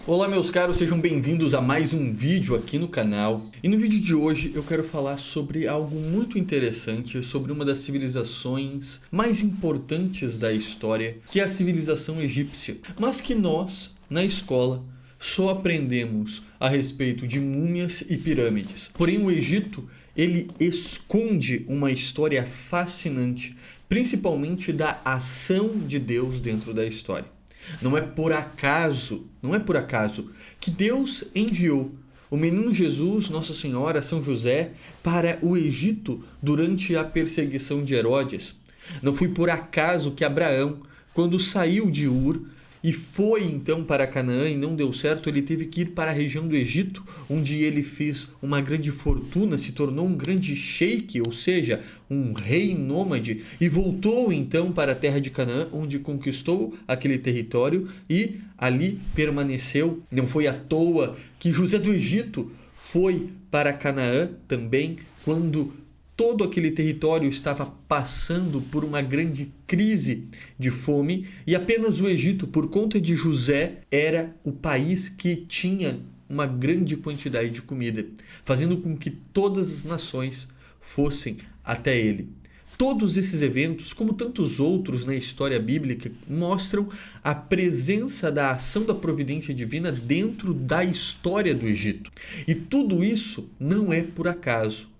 Olá meus caros, sejam bem-vindos a mais um vídeo aqui no canal. E no vídeo de hoje eu quero falar sobre algo muito interessante, sobre uma das civilizações mais importantes da história, que é a civilização egípcia. Mas que nós, na escola, só aprendemos a respeito de múmias e pirâmides. Porém o Egito, ele esconde uma história fascinante, principalmente da ação de Deus dentro da história. Não é por acaso que Deus enviou o menino Jesus, Nossa Senhora, São José para o Egito durante a perseguição de Herodes. Não foi por acaso que Abraão, quando saiu de Ur e foi então para Canaã e não deu certo, ele teve que ir para a região do Egito, onde ele fez uma grande fortuna, se tornou um grande sheik, ou seja, um rei nômade, e voltou então para a terra de Canaã, onde conquistou aquele território e ali permaneceu. Não foi à toa que José do Egito foi para Canaã também, quando todo aquele território estava passando por uma grande crise de fome e apenas o Egito, por conta de José, era o país que tinha uma grande quantidade de comida, fazendo com que todas as nações fossem até ele. Todos esses eventos, como tantos outros na história bíblica, mostram a presença da ação da providência divina dentro da história do Egito. E tudo isso não é por acaso.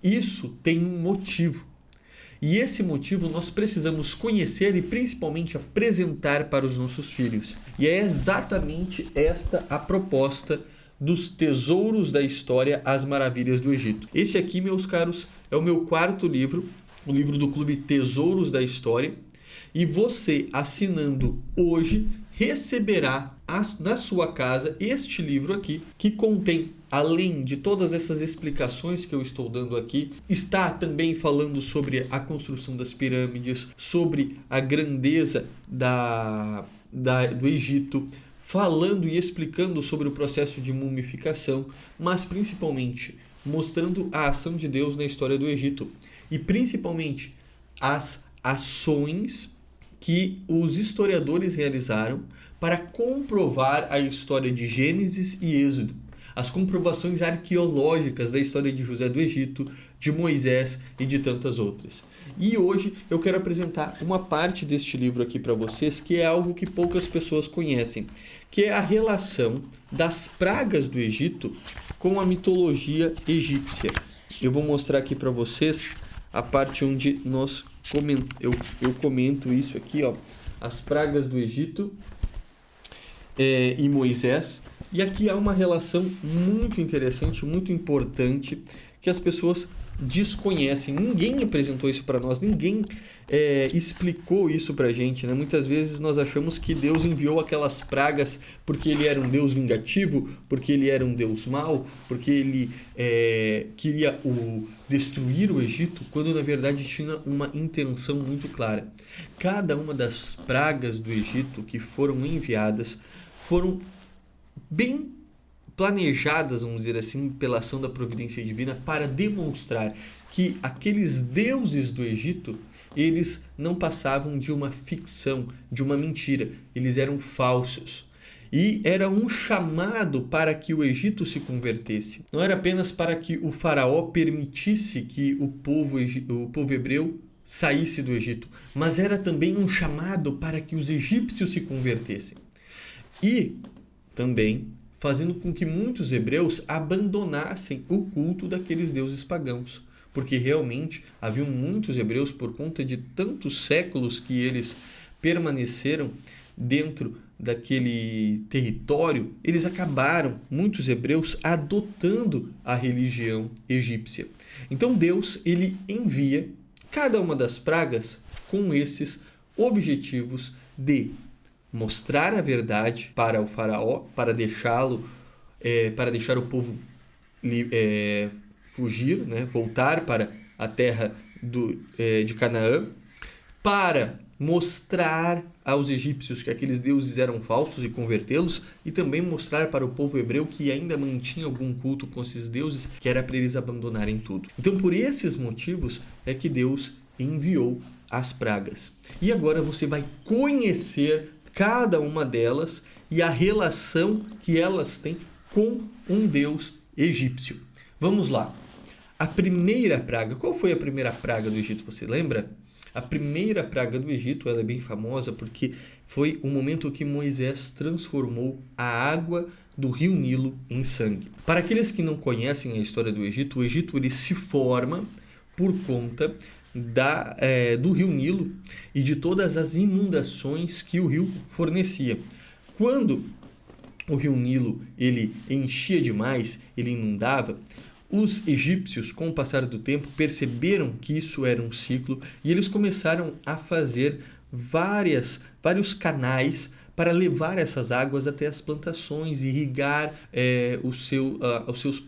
Isso tem um motivo. E esse motivo nós precisamos conhecer e principalmente apresentar para os nossos filhos. E é exatamente esta a proposta dos Tesouros da História, As Maravilhas do Egito. Esse aqui, meus caros, é o meu quarto livro, o livro do Clube Tesouros da História. E você, assinando hoje, receberá na sua casa este livro aqui, que contém, além de todas essas explicações que eu estou dando aqui, está também falando sobre a construção das pirâmides, sobre a grandeza do Egito, falando e explicando sobre o processo de mumificação, mas principalmente mostrando a ação de Deus na história do Egito e principalmente as ações que os historiadores realizaram para comprovar a história de Gênesis e Êxodo, as comprovações arqueológicas da história de José do Egito, de Moisés e de tantas outras. E hoje eu quero apresentar uma parte deste livro aqui para vocês, que é algo que poucas pessoas conhecem, que é a relação das pragas do Egito com a mitologia egípcia. Eu vou mostrar aqui para vocês a parte onde eu comento isso aqui, ó, as pragas do Egito e Moisés. E aqui há uma relação muito interessante, muito importante, que as pessoas desconhecem. Ninguém apresentou isso para nós, ninguém explicou isso para a gente, né? Muitas vezes nós achamos que Deus enviou aquelas pragas porque ele era um Deus vingativo, porque ele era um Deus mau, porque ele queria destruir o Egito, quando na verdade tinha uma intenção muito clara. Cada uma das pragas do Egito que foram enviadas foram bem planejadas, vamos dizer assim, pela ação da providência divina, para demonstrar que aqueles deuses do Egito, eles não passavam de uma ficção, de uma mentira, eles eram falsos. E era um chamado para que o Egito se convertesse. Não era apenas para que o faraó permitisse que o povo hebreu saísse do Egito, mas era também um chamado para que os egípcios se convertessem. E também fazendo com que muitos hebreus abandonassem o culto daqueles deuses pagãos, porque realmente haviam muitos hebreus, por conta de tantos séculos que eles permaneceram dentro daquele território, eles acabaram, muitos hebreus, adotando a religião egípcia. Então Deus, ele envia cada uma das pragas com esses objetivos de mostrar a verdade para o faraó, para deixar o povo fugir, né? Voltar para a terra de Canaã, para mostrar aos egípcios que aqueles deuses eram falsos e convertê-los, e também mostrar para o povo hebreu que ainda mantinha algum culto com esses deuses, que era para eles abandonarem tudo. Então, por esses motivos é que Deus enviou as pragas. E agora você vai conhecer cada uma delas e a relação que elas têm com um deus egípcio. Vamos lá. A primeira praga, qual foi a primeira praga do Egito, você lembra? A primeira praga do Egito, ela é bem famosa porque foi o momento que Moisés transformou a água do rio Nilo em sangue. Para aqueles que não conhecem a história do Egito, o Egito ele se forma por conta do rio Nilo e de todas as inundações que o rio fornecia. Quando o rio Nilo ele enchia demais, ele inundava, os egípcios, com o passar do tempo, perceberam que isso era um ciclo e eles começaram a fazer vários canais para levar essas águas até as plantações, irrigar as suas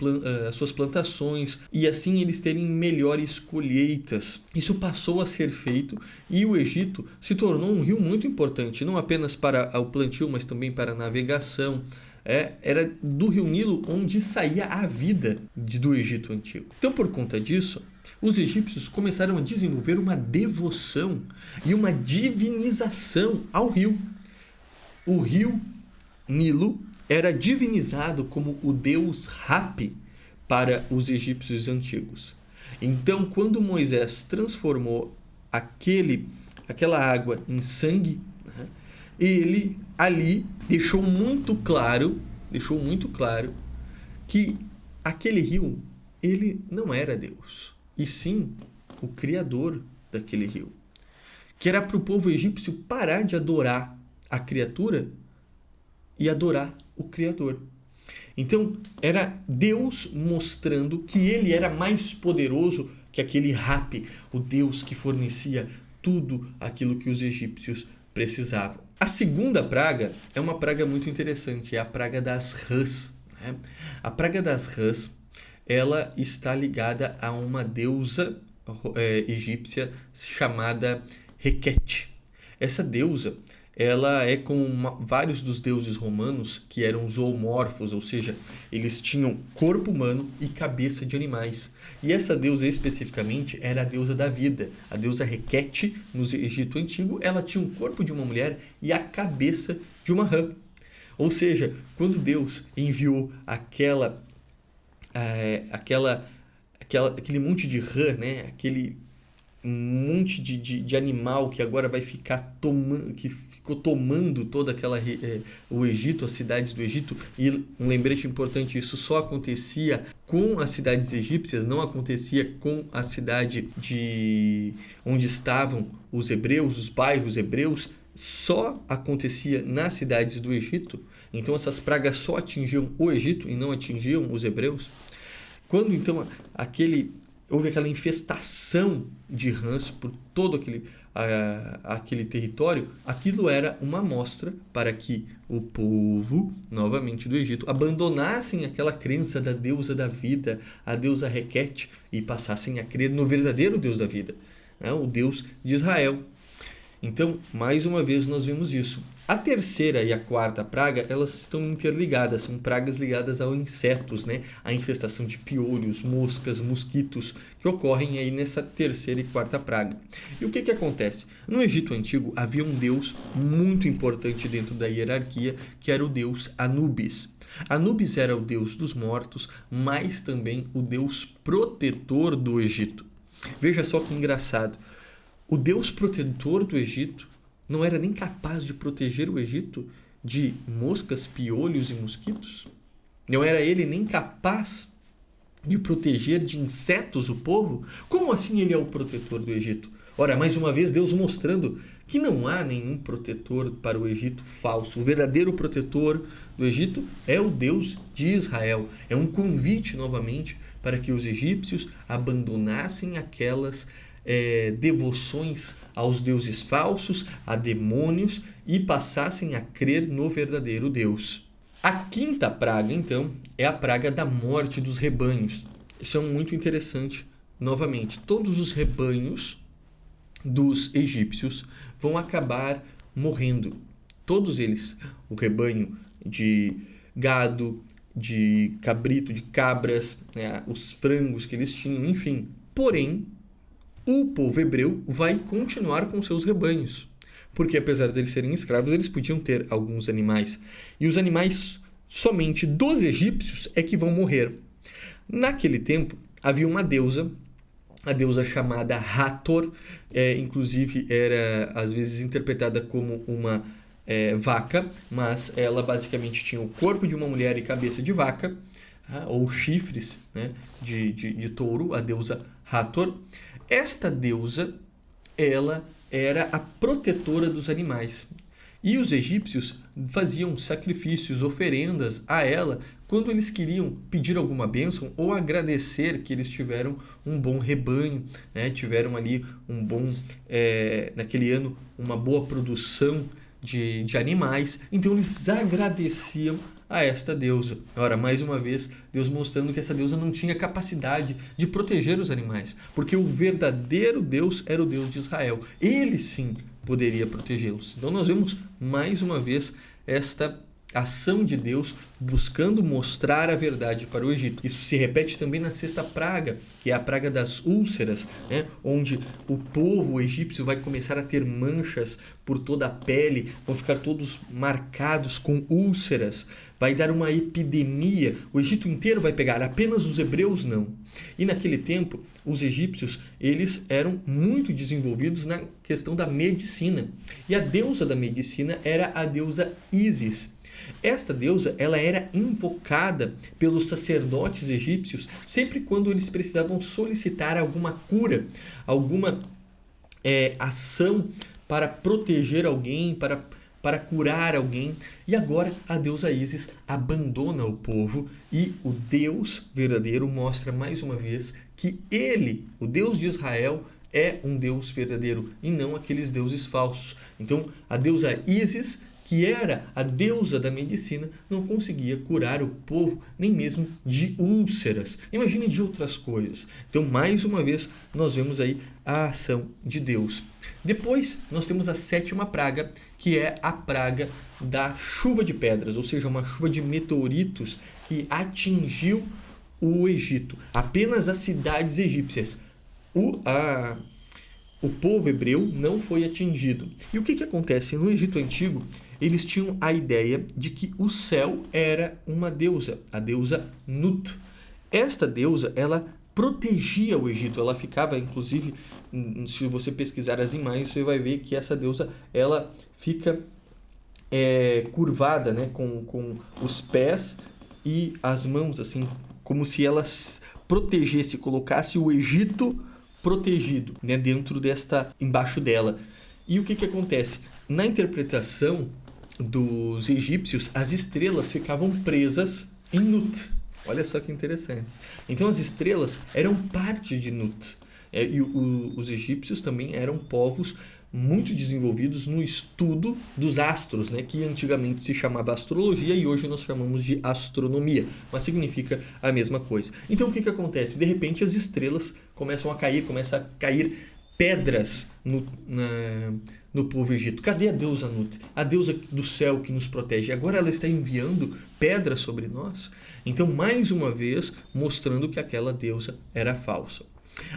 plantações e assim eles terem melhores colheitas. Isso passou a ser feito e o Egito se tornou um rio muito importante, não apenas para o plantio, mas também para a navegação. Era do rio Nilo onde saía a vida do Egito antigo. Então, por conta disso, os egípcios começaram a desenvolver uma devoção e uma divinização ao rio. O rio Nilo era divinizado como o deus Hapi para os egípcios antigos. Então, quando Moisés transformou aquela água em sangue, né, ele ali deixou muito claro que aquele rio ele não era Deus, e sim o criador daquele rio. Que era para o povo egípcio parar de adorar a criatura e adorar o Criador. Então, era Deus mostrando que ele era mais poderoso que aquele Hapi, o Deus que fornecia tudo aquilo que os egípcios precisavam. A segunda praga é uma praga muito interessante, é a praga das rãs. Né? A praga das rãs, ela está ligada a uma deusa egípcia chamada Requete. Essa deusa, ela é como vários dos deuses romanos que eram zoomorfos, ou seja, eles tinham corpo humano e cabeça de animais. E essa deusa especificamente era a deusa da vida. A deusa Requete, no Egito Antigo, ela tinha o corpo de uma mulher e a cabeça de uma rã. Ou seja, quando Deus enviou aquele monte de rã, né? Aquele monte de animal que agora vai ficar ficou tomando toda o Egito, as cidades do Egito. E um lembrete importante, isso só acontecia com as cidades egípcias, não acontecia com a cidade onde estavam os hebreus, os bairros hebreus, só acontecia nas cidades do Egito. Então essas pragas só atingiam o Egito e não atingiam os hebreus. Quando então houve aquela infestação de rãs por todo aquele território, aquilo era uma amostra para que o povo, novamente do Egito, abandonassem aquela crença da deusa da vida, a deusa Requete, e passassem a crer no verdadeiro Deus da vida, né? O Deus de Israel. Então, mais uma vez, nós vimos isso. A terceira e a quarta praga, elas estão interligadas, são pragas ligadas aos insetos, né? A infestação de piolhos, moscas, mosquitos, que ocorrem aí nessa terceira e quarta praga. E o que acontece? No Egito Antigo, havia um deus muito importante dentro da hierarquia, que era o deus Anubis. Anubis era o deus dos mortos, mas também o deus protetor do Egito. Veja só que engraçado. O deus protetor do Egito não era nem capaz de proteger o Egito de moscas, piolhos e mosquitos? Não era ele nem capaz de proteger de insetos o povo? Como assim ele é o protetor do Egito? Ora, mais uma vez, Deus mostrando que não há nenhum protetor para o Egito falso. O verdadeiro protetor do Egito é o Deus de Israel. É um convite, novamente, para que os egípcios abandonassem aquelas devoções aos deuses falsos, a demônios, e passassem a crer no verdadeiro Deus. A quinta praga, então, é a praga da morte dos rebanhos. Isso é muito interessante. Novamente, todos os rebanhos dos egípcios vão acabar morrendo. Todos eles. O rebanho de gado, de cabrito, de cabras, né, os frangos que eles tinham, enfim. Porém, o povo hebreu vai continuar com seus rebanhos. porque apesar de eles serem escravos, eles podiam ter alguns animais. E os animais somente dos egípcios é que vão morrer. Naquele tempo, havia uma deusa, a deusa chamada Hathor, inclusive era às vezes interpretada como uma vaca, mas ela basicamente tinha o corpo de uma mulher e cabeça de vaca, ou chifres, né, de touro, a deusa Hathor. Esta deusa, ela era a protetora dos animais. E os egípcios faziam sacrifícios, oferendas a ela quando eles queriam pedir alguma bênção ou agradecer que eles tiveram um bom rebanho, né? Tiveram ali naquele ano, uma boa produção de animais. Então eles agradeciam a esta deusa. Ora, mais uma vez, Deus mostrando que essa deusa não tinha capacidade de proteger os animais, porque o verdadeiro Deus era o Deus de Israel. Ele sim poderia protegê-los. Então nós vemos mais uma vez esta ação de Deus buscando mostrar a verdade para o Egito. Isso se repete também na sexta praga, que é a praga das úlceras, né? Onde o povo egípcio vai começar a ter manchas por toda a pele, vão ficar todos marcados com úlceras, vai dar uma epidemia, o Egito inteiro vai pegar, apenas os hebreus não. E naquele tempo, os egípcios, eles eram muito desenvolvidos na questão da medicina. E a deusa da medicina era a deusa Ísis. Esta deusa, ela era invocada pelos sacerdotes egípcios sempre quando eles precisavam solicitar alguma cura, alguma ação para proteger alguém, para curar alguém. E agora a deusa Ísis abandona o povo e o Deus verdadeiro mostra mais uma vez que ele, o Deus de Israel, é um Deus verdadeiro e não aqueles deuses falsos. Então a deusa Ísis, que era a deusa da medicina, não conseguia curar o povo nem mesmo de úlceras. Imagine de outras coisas. Então, mais uma vez, nós vemos aí a ação de Deus. Depois, nós temos a sétima praga, que é a praga da chuva de pedras, ou seja, uma chuva de meteoritos que atingiu o Egito. Apenas as cidades egípcias. O povo hebreu não foi atingido. E o que acontece? No Egito Antigo, eles tinham a ideia de que o céu era uma deusa, a deusa Nut. Esta deusa, ela protegia o Egito, ela ficava, inclusive, se você pesquisar as imagens, você vai ver que essa deusa, ela fica curvada, né, com os pés e as mãos, assim, como se ela protegesse, colocasse o Egito protegido, né, embaixo dela. E o que acontece? Na interpretação dos egípcios, as estrelas ficavam presas em Nut. Olha só que interessante. Então as estrelas eram parte de Nut. Os egípcios também eram povos muito desenvolvidos no estudo dos astros, né, que antigamente se chamava astrologia e hoje nós chamamos de astronomia, mas significa a mesma coisa. Então o que acontece? De repente as estrelas começam a cair pedras no povo egito. Cadê a deusa Nut? A deusa do céu que nos protege. Agora ela está enviando pedras sobre nós. Então, mais uma vez, mostrando que aquela deusa era falsa.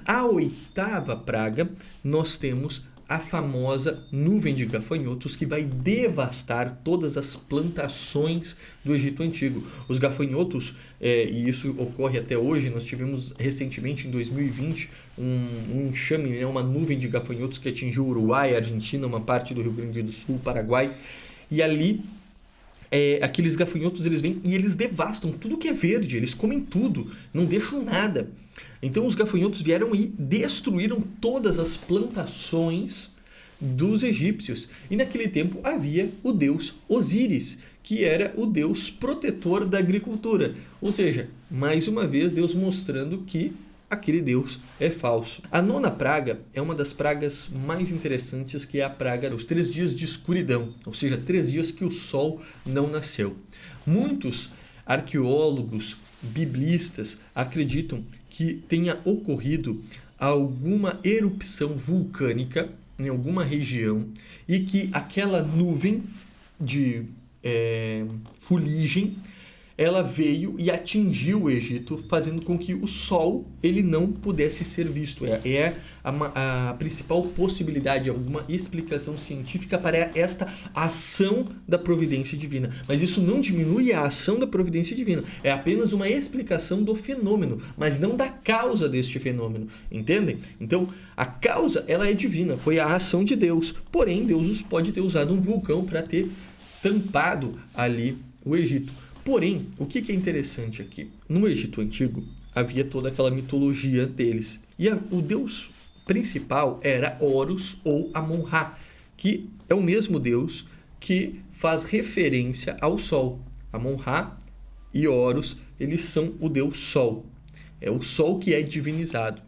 A oitava praga, nós temos a famosa nuvem de gafanhotos que vai devastar todas as plantações do Egito Antigo. Os gafanhotos, e isso ocorre até hoje, nós tivemos recentemente em 2020 um enxame, né, uma nuvem de gafanhotos que atingiu o Uruguai, a Argentina, uma parte do Rio Grande do Sul, Paraguai, e ali aqueles gafanhotos eles vêm e eles devastam tudo que é verde, eles comem tudo, não deixam nada. Então os gafanhotos vieram e destruíram todas as plantações dos egípcios. E naquele tempo havia o deus Osíris, que era o deus protetor da agricultura. Ou seja, mais uma vez Deus mostrando que aquele deus é falso. A nona praga é uma das pragas mais interessantes, que é a praga dos 3 dias de escuridão, ou seja, 3 dias que o sol não nasceu. Muitos arqueólogos, biblistas acreditam que tenha ocorrido alguma erupção vulcânica em alguma região e que aquela nuvem de fuligem ela veio e atingiu o Egito, fazendo com que o sol ele não pudesse ser visto. É a principal possibilidade, alguma explicação científica para esta ação da providência divina. Mas isso não diminui a ação da providência divina. É apenas uma explicação do fenômeno, mas não da causa deste fenômeno. Entendem? Então, a causa ela é divina, foi a ação de Deus. Porém, Deus pode ter usado um vulcão para ter tampado ali o Egito. Porém, o que é interessante aqui? No Egito Antigo, havia toda aquela mitologia deles. E o deus principal era Horus ou Amon-Ra, que é o mesmo deus que faz referência ao Sol. Amon-Ra e Horus, eles são o deus Sol. É o Sol que é divinizado.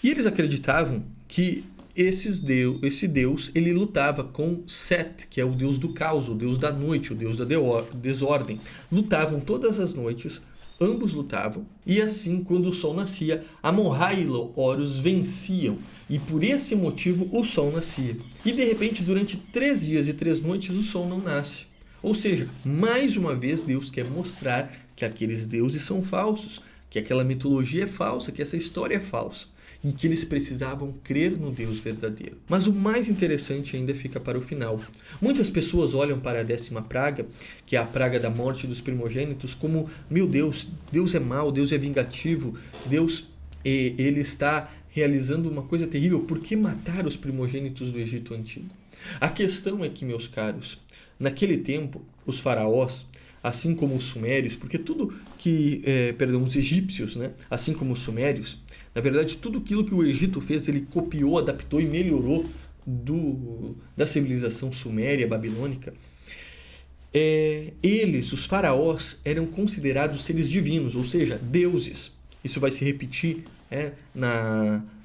E eles acreditavam que esse deus ele lutava com Set, que é o deus do caos, o deus da noite, o deus da desordem. Lutavam todas as noites, ambos lutavam, e assim, quando o sol nascia, Amon-Ra e Horus venciam, e por esse motivo o sol nascia. E de repente, durante 3 dias e 3 noites, o sol não nasce. Ou seja, mais uma vez Deus quer mostrar que aqueles deuses são falsos, que aquela mitologia é falsa, que essa história é falsa. E que eles precisavam crer no Deus verdadeiro. Mas o mais interessante ainda fica para o final. Muitas pessoas olham para a 10ª praga, que é a praga da morte dos primogênitos, como, meu Deus, Deus é mau, Deus é vingativo, Deus ele está realizando uma coisa terrível. Por que matar os primogênitos do Egito Antigo? A questão é que, meus caros, naquele tempo, os faraós, assim como os sumérios, porque os egípcios, né? Assim como os sumérios, na verdade, tudo aquilo que o Egito fez, ele copiou, adaptou e melhorou da civilização suméria, babilônica. Eles, os faraós, eram considerados seres divinos, ou seja, deuses. Isso vai se repetir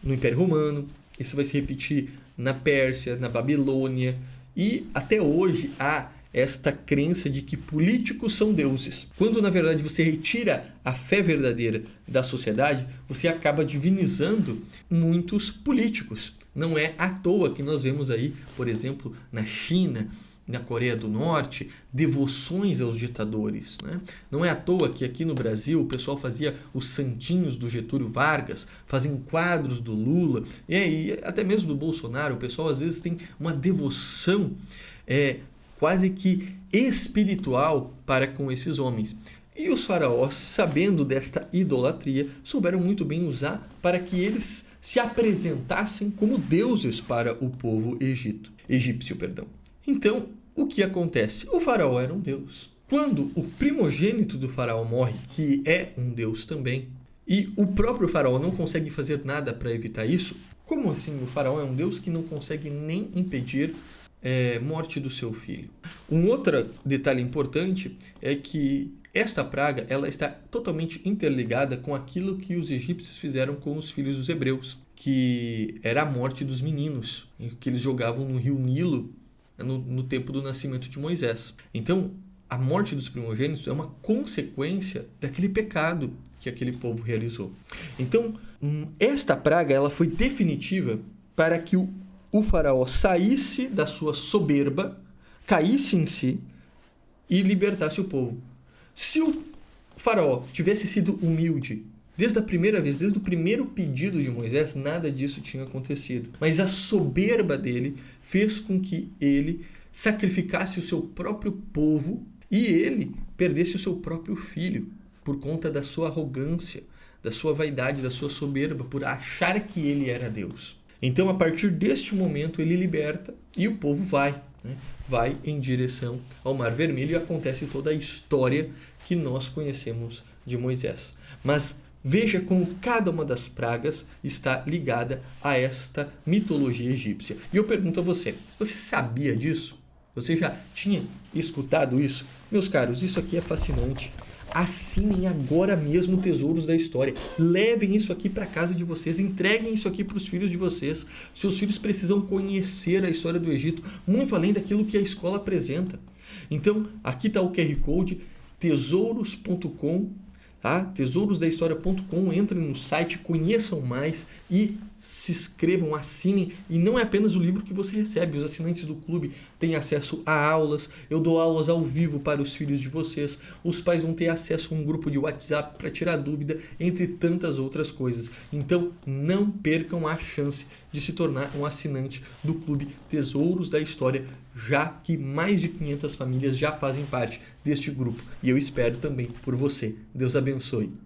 no Império Romano, isso vai se repetir na Pérsia, na Babilônia, e até hoje há esta crença de que políticos são deuses. Quando, na verdade, você retira a fé verdadeira da sociedade, você acaba divinizando muitos políticos. Não é à toa que nós vemos aí, por exemplo, na China, na Coreia do Norte, devoções aos ditadores, né? Não é à toa que aqui no Brasil o pessoal fazia os santinhos do Getúlio Vargas, fazem quadros do Lula, e aí, até mesmo do Bolsonaro. O pessoal às vezes tem uma devoção quase que espiritual para com esses homens. E os faraós, sabendo desta idolatria, souberam muito bem usar para que eles se apresentassem como deuses para o povo egípcio. Então, o que acontece? O faraó era um deus. Quando o primogênito do faraó morre, que é um deus também, e o próprio faraó não consegue fazer nada para evitar isso, como assim o faraó é um deus que não consegue nem impedir morte do seu filho? Um outro detalhe importante é que esta praga ela está totalmente interligada com aquilo que os egípcios fizeram com os filhos dos hebreus, que era a morte dos meninos, que eles jogavam no rio Nilo no tempo do nascimento de Moisés. Então, a morte dos primogênitos é uma consequência daquele pecado que aquele povo realizou. Então, esta praga ela foi definitiva para que o faraó saísse da sua soberba, caísse em si e libertasse o povo. Se o faraó tivesse sido humilde, desde a primeira vez, desde o primeiro pedido de Moisés, nada disso tinha acontecido. Mas a soberba dele fez com que ele sacrificasse o seu próprio povo e ele perdesse o seu próprio filho por conta da sua arrogância, da sua vaidade, da sua soberba, por achar que ele era Deus. Então, a partir deste momento, ele liberta e o povo vai em direção ao Mar Vermelho e acontece toda a história que nós conhecemos de Moisés. Mas veja como cada uma das pragas está ligada a esta mitologia egípcia. E eu pergunto a você sabia disso? Você já tinha escutado isso? Meus caros, isso aqui é fascinante. Assinem agora mesmo Tesouros da História. Levem isso aqui para casa de vocês. Entreguem isso aqui para os filhos de vocês. Seus filhos precisam conhecer a história do Egito, muito além daquilo que a escola apresenta. Então, aqui está o QR Code, tesouros.com, tá? tesourosdahistoria.com. Entrem no site, conheçam mais e se inscrevam, assinem, e não é apenas o livro que você recebe, os assinantes do clube têm acesso a aulas, eu dou aulas ao vivo para os filhos de vocês, os pais vão ter acesso a um grupo de WhatsApp para tirar dúvida, entre tantas outras coisas. Então não percam a chance de se tornar um assinante do Clube Tesouros da História, já que mais de 500 famílias já fazem parte deste grupo, e eu espero também por você. Deus abençoe.